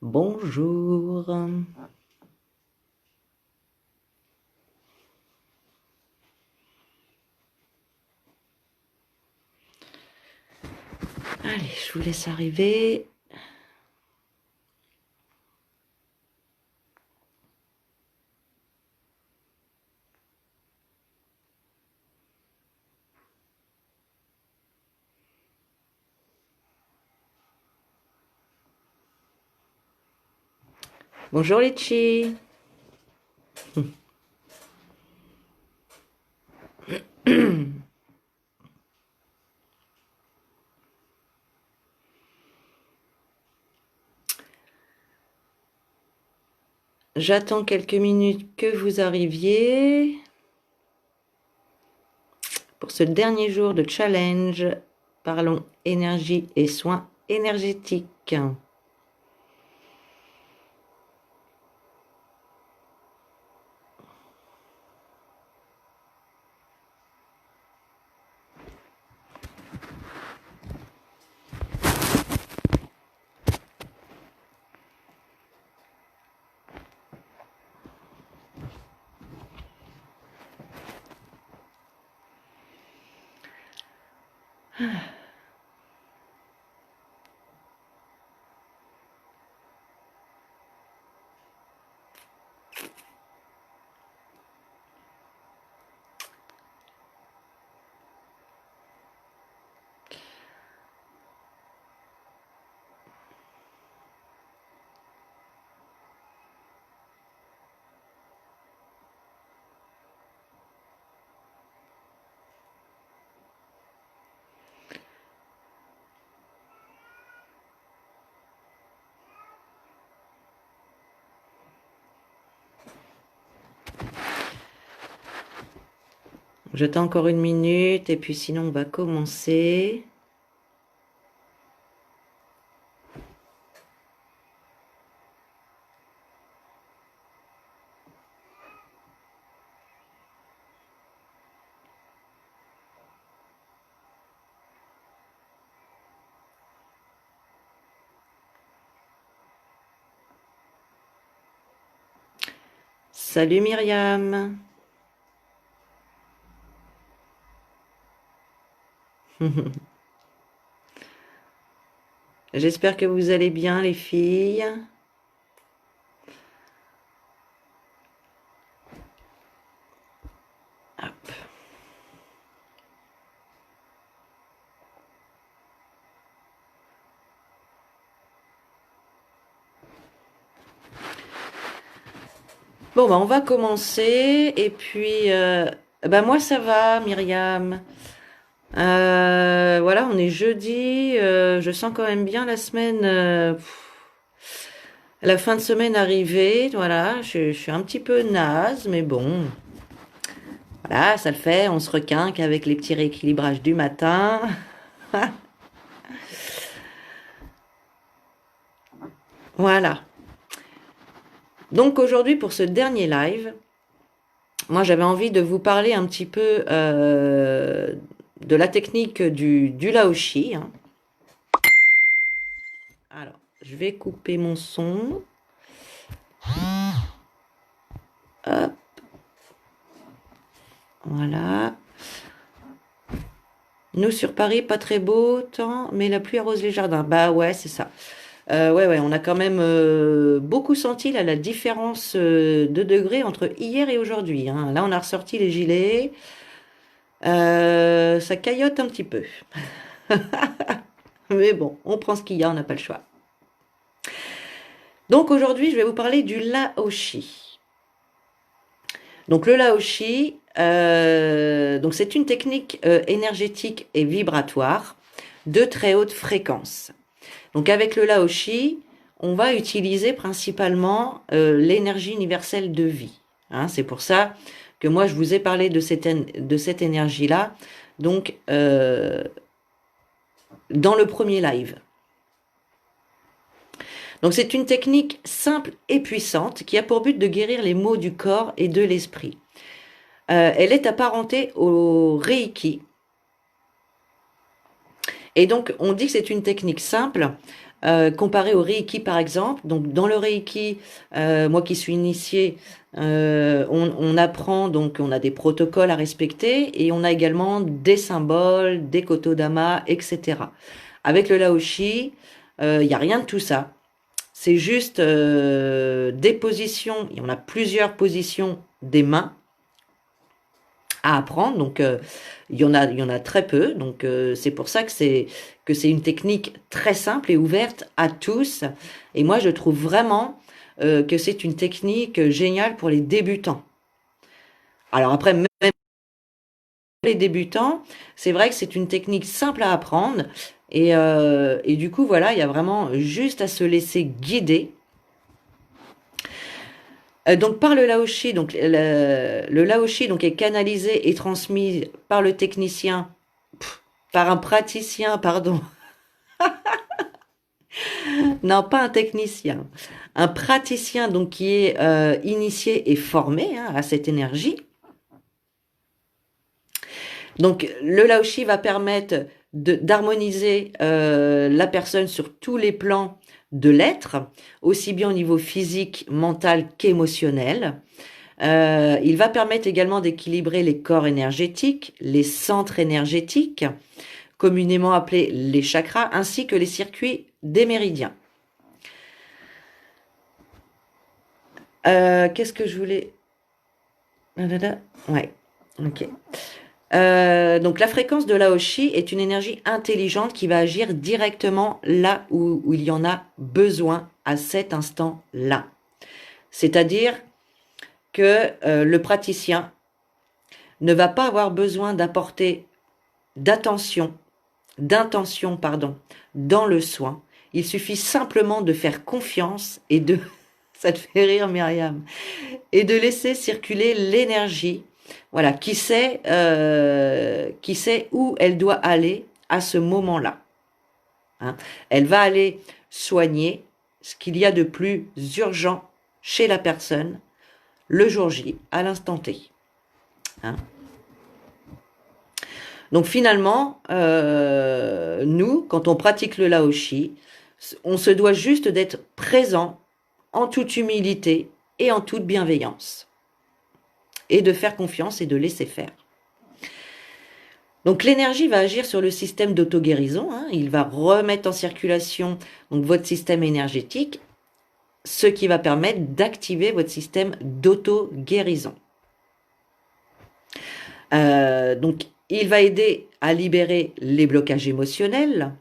Bonjour. Allez, je vous laisse arriver. Bonjour Litchi. J'attends quelques minutes que vous arriviez pour ce dernier jour de challenge. Parlons énergie et soins énergétiques. J'attends encore une minute et puis sinon on va commencer. Salut Myriam. J'espère que vous allez bien les filles. Hop. Bon, bah, on va commencer. Et puis, bah, moi, ça va, Myriam. Voilà, on est jeudi. Je sens quand même bien la semaine, la fin de semaine arriver. Voilà, je suis un petit peu naze, mais bon, voilà, ça le fait. On se requinque avec les petits rééquilibrages du matin. Voilà. Donc aujourd'hui, pour ce dernier live, moi, j'avais envie de vous parler un petit peu de la technique du Laoshi, hein. Alors, je vais couper mon son. Hop, voilà. Nous sur Paris, pas très beau temps, mais la pluie arrose les jardins. Bah ouais, c'est ça. Ouais, on a quand même beaucoup senti là, la différence de degrés entre hier et aujourd'hui, hein. Là, on a ressorti les gilets. Ça caillote un petit peu. Mais bon, on prend ce qu'il y a, on n'a pas le choix. Donc aujourd'hui, je vais vous parler du Laoshi. Donc le Laoshi, donc c'est une technique énergétique et vibratoire de très haute fréquence. Donc avec le Laoshi, on va utiliser principalement l'énergie universelle de vie, hein. C'est pour ça que moi je vous ai parlé de cette énergie-là, donc dans le premier live. Donc c'est une technique simple et puissante qui a pour but de guérir les maux du corps et de l'esprit. Elle est apparentée au Reiki Et donc, on dit que c'est une technique simple, comparée au Reiki, par exemple. Donc, dans le Reiki, moi qui suis initiée, on apprend, donc on a des protocoles à respecter et on a également des symboles, des kotodama, etc. Avec le Laoshi, il n'y a rien de tout ça. C'est juste des positions, et on a plusieurs positions des mains à apprendre. Donc, il y en a très peu. Donc, c'est pour ça que c'est une technique très simple et ouverte à tous. Et moi, je trouve vraiment que c'est une technique géniale pour les débutants. Alors après, même les débutants, c'est vrai que c'est une technique simple à apprendre. Et du coup, voilà, il y a vraiment juste à se laisser guider. Donc par le Laoshi, donc le Laoshi donc est canalisé et transmis par le technicien, par un praticien, pardon. Non, pas un technicien, un praticien donc qui est initié et formé à cette énergie. Donc le Laoshi va permettre d'harmoniser la personne sur tous les plans de l'être, aussi bien au niveau physique, mental qu'émotionnel. Il va permettre également d'équilibrer les corps énergétiques, les centres énergétiques, communément appelés les chakras, ainsi que les circuits des méridiens. Qu'est-ce que je voulais... Ouais, ok. Donc la fréquence de l'Aoshi est une énergie intelligente qui va agir directement là où il y en a besoin à cet instant-là. C'est-à-dire que le praticien ne va pas avoir besoin d'apporter d'intention, pardon, dans le soin. Il suffit simplement de faire confiance et de, ça te fait rire Myriam, et de laisser circuler l'énergie. Voilà, qui sait où elle doit aller à ce moment-là. Hein. Elle va aller soigner ce qu'il y a de plus urgent chez la personne le jour J, à l'instant T. Hein. Donc finalement, nous, quand on pratique le Laoshi, on se doit juste d'être présent en toute humilité et en toute bienveillance. Et de faire confiance et de laisser faire. Donc l'énergie va agir sur le système d'auto-guérison, hein. Il va remettre en circulation donc, votre système énergétique, ce qui va permettre d'activer votre système d'auto-guérison. Donc il va aider à libérer les blocages émotionnels.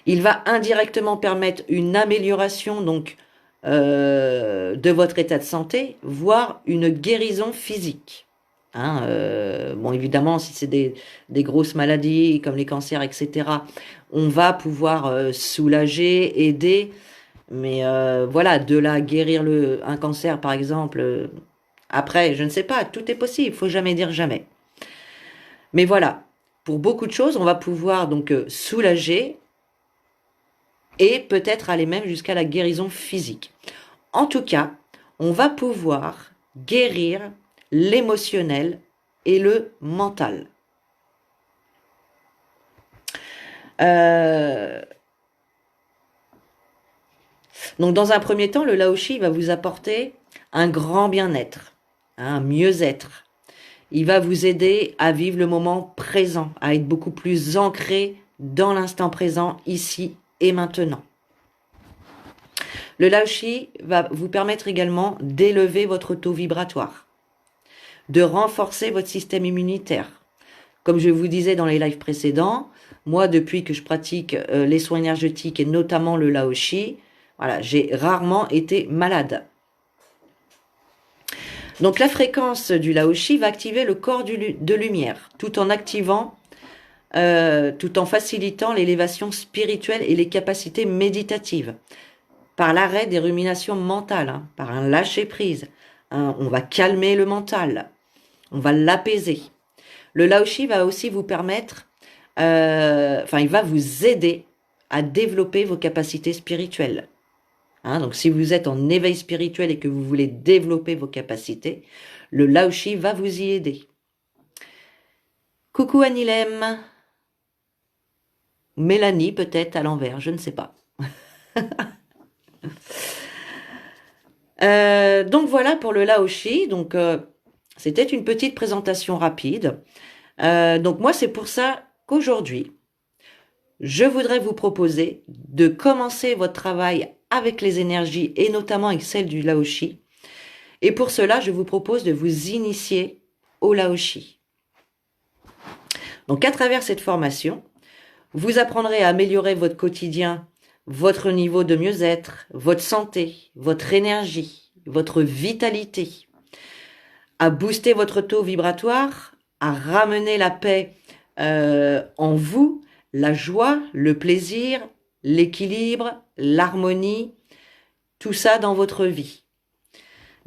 Il va indirectement permettre une amélioration donc de votre état de santé, voire une guérison physique. Hein, bon, évidemment, si c'est des grosses maladies comme les cancers, etc., on va pouvoir soulager, aider. Mais voilà, de là guérir un cancer, par exemple, après, je ne sais pas, tout est possible, il faut jamais dire jamais. Mais voilà, pour beaucoup de choses, on va pouvoir donc soulager et peut-être aller même jusqu'à la guérison physique. En tout cas, on va pouvoir guérir l'émotionnel et le mental. Donc dans un premier temps, le Laoshi va vous apporter un grand bien-être, un mieux-être. Il va vous aider à vivre le moment présent, à être beaucoup plus ancré dans l'instant présent, ici et maintenant. Le Laoshi va vous permettre également d'élever votre taux vibratoire, de renforcer votre système immunitaire. Comme je vous disais dans les lives précédents, moi, depuis que je pratique les soins énergétiques et notamment le Laoshi, voilà, j'ai rarement été malade. Donc la fréquence du Laoshi va activer le corps de lumière, tout en facilitant l'élévation spirituelle et les capacités méditatives, par l'arrêt des ruminations mentales, hein, par un lâcher-prise. Hein, on va calmer le mental, on va l'apaiser. Le Laoshi va aussi vous permettre, il va vous aider à développer vos capacités spirituelles. Hein, donc si vous êtes en éveil spirituel et que vous voulez développer vos capacités, le Laoshi va vous y aider. Coucou Anilem. Mélanie peut-être à l'envers, je ne sais pas. Donc voilà pour le Laoshi. Donc c'était une petite présentation rapide. Donc moi c'est pour ça qu'aujourd'hui je voudrais vous proposer de commencer votre travail avec les énergies et notamment avec celle du Laoshi. Et pour cela je vous propose de vous initier au Laoshi. Donc à travers cette formation, vous apprendrez à améliorer votre quotidien, votre niveau de mieux-être, votre santé, votre énergie, votre vitalité, à booster votre taux vibratoire, à ramener la paix en vous, la joie, le plaisir, l'équilibre, l'harmonie, tout ça dans votre vie.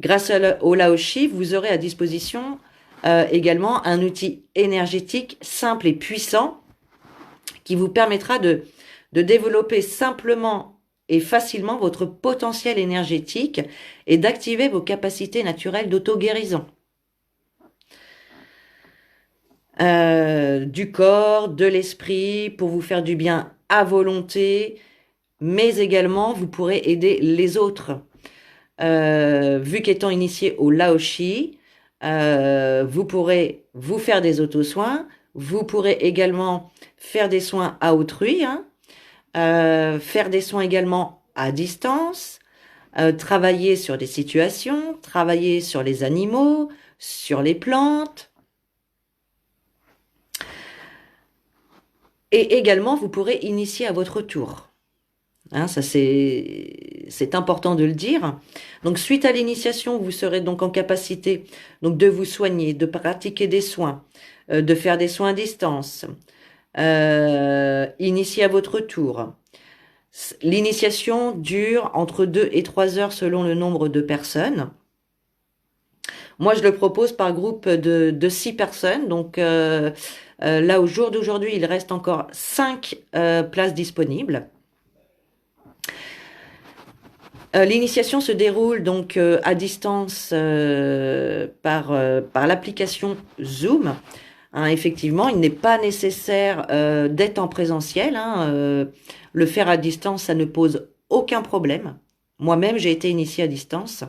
Grâce au Laoshi, vous aurez à disposition également un outil énergétique simple et puissant qui vous permettra de développer simplement et facilement votre potentiel énergétique et d'activer vos capacités naturelles d'auto-guérison. Du corps, de l'esprit, pour vous faire du bien à volonté, mais également vous pourrez aider les autres. Vu qu'étant initié au Laoshi, vous pourrez vous faire des auto-soins, vous pourrez également faire des soins à autrui, hein, faire des soins également à distance, travailler sur des situations, travailler sur les animaux, sur les plantes. Et également, vous pourrez initier à votre tour. Hein, ça c'est important de le dire. Donc suite à l'initiation, vous serez donc en capacité donc de vous soigner, de pratiquer des soins, de faire des soins à distance, initier à votre tour. L'initiation dure entre 2 et 3 heures selon le nombre de personnes. Moi, je le propose par groupe de 6 personnes. Donc là, au jour d'aujourd'hui, il reste encore 5 places disponibles. L'initiation se déroule donc à distance par l'application Zoom. Hein, effectivement, il n'est pas nécessaire d'être en présentiel. Hein, le faire à distance, ça ne pose aucun problème. Moi-même, j'ai été initiée à distance.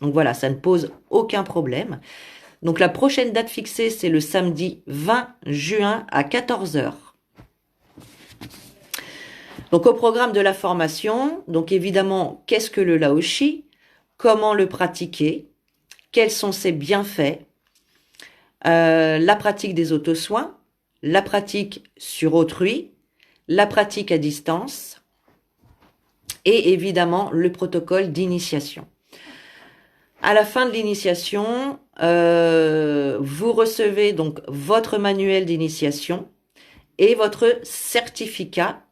Donc voilà, ça ne pose aucun problème. Donc la prochaine date fixée, c'est le samedi 20 juin à 14 heures. Donc au programme de la formation, donc évidemment, qu'est-ce que le Laoshi? Comment le pratiquer? Quels sont ses bienfaits? La pratique des auto-soins, la pratique sur autrui, la pratique à distance et évidemment le protocole d'initiation. À la fin de l'initiation, vous recevez donc votre manuel d'initiation et votre certificat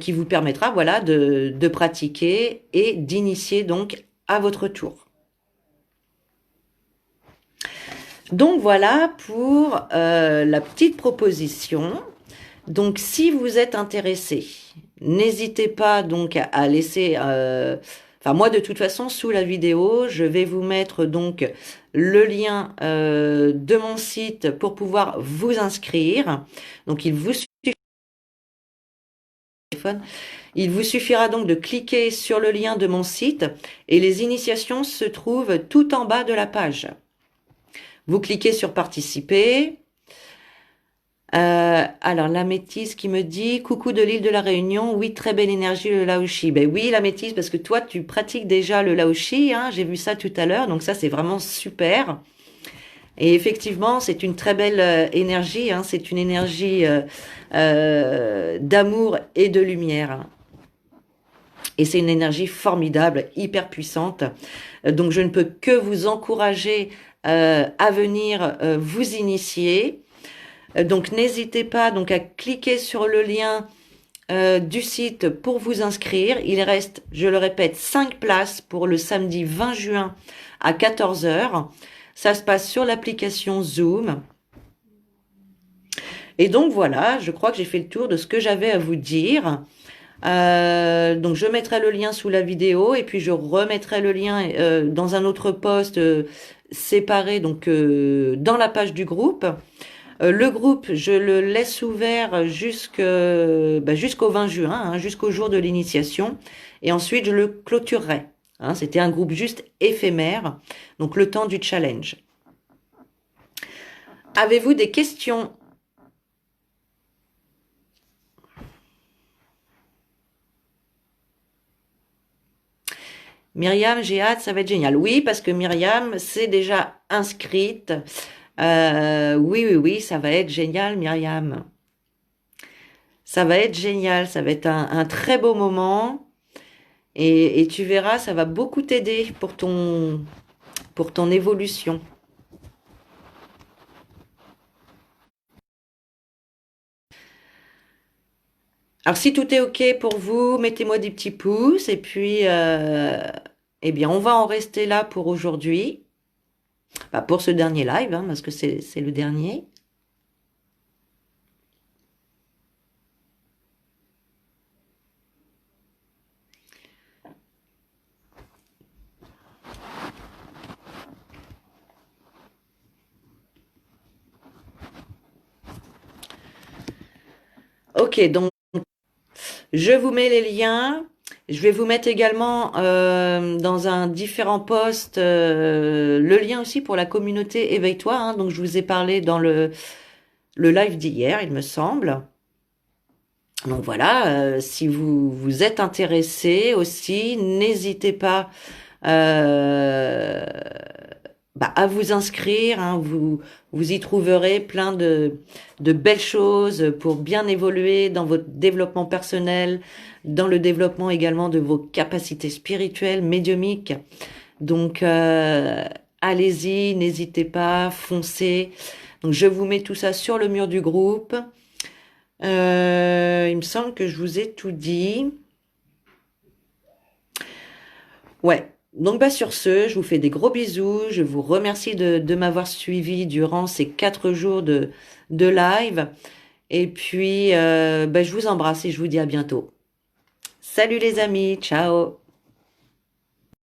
qui vous permettra voilà, de pratiquer et d'initier donc à votre tour. Donc voilà pour la petite proposition. Donc si vous êtes intéressé, n'hésitez pas donc à laisser... Enfin moi de toute façon sous la vidéo, je vais vous mettre donc le lien de mon site pour pouvoir vous inscrire. Donc il vous suffira donc de cliquer sur le lien de mon site et les initiations se trouvent tout en bas de la page. Vous cliquez sur participer. Alors la métisse qui me dit coucou de l'île de la Réunion, oui très belle énergie le Laoshi. Ben oui la métisse parce que toi tu pratiques déjà le Laoshi, hein, j'ai vu ça tout à l'heure, donc ça c'est vraiment super. Et effectivement c'est une très belle énergie, hein, c'est une énergie d'amour et de lumière. Et c'est une énergie formidable, hyper puissante. Donc je ne peux que vous encourager à venir vous initier. Donc n'hésitez pas donc à cliquer sur le lien du site pour vous inscrire. Il reste, je le répète, 5 places pour le samedi 20 juin à 14 heures. Ça se passe sur l'application Zoom. Et donc voilà, je crois que j'ai fait le tour de ce que j'avais à vous dire. Donc je mettrai le lien sous la vidéo et puis je remettrai le lien dans un autre post séparé donc dans la page du groupe. Le groupe, je le laisse ouvert jusqu'au 20 juin, hein, jusqu'au jour de l'initiation. Et ensuite, je le clôturerai. Hein, c'était un groupe juste éphémère, donc le temps du challenge. Avez-vous des questions? Myriam, j'ai hâte, ça va être génial. Oui, parce que Myriam s'est déjà inscrite. Oui, oui, oui, ça va être génial, Myriam. Ça va être génial, ça va être un très beau moment. Et tu verras, ça va beaucoup t'aider pour ton évolution. Alors, si tout est OK pour vous, mettez-moi des petits pouces. Et puis, eh bien, on va en rester là pour aujourd'hui. Bah, pour ce dernier live, hein, parce que c'est le dernier. OK, donc je vous mets les liens. Je vais vous mettre également dans un différent post le lien aussi pour la communauté Éveille-toi, hein, donc je vous ai parlé dans le live d'hier, il me semble. Donc voilà, si vous êtes intéressé aussi, n'hésitez pas euh, à vous inscrire. Hein, vous y trouverez plein de belles choses pour bien évoluer dans votre développement personnel, dans le développement également de vos capacités spirituelles, médiumniques. Donc allez-y, n'hésitez pas, foncez. Donc je vous mets tout ça sur le mur du groupe. Il me semble que je vous ai tout dit. Ouais. Donc sur ce, je vous fais des gros bisous. Je vous remercie de m'avoir suivi durant ces 4 jours de live. Et puis, je vous embrasse et je vous dis à bientôt. Salut les amis, ciao.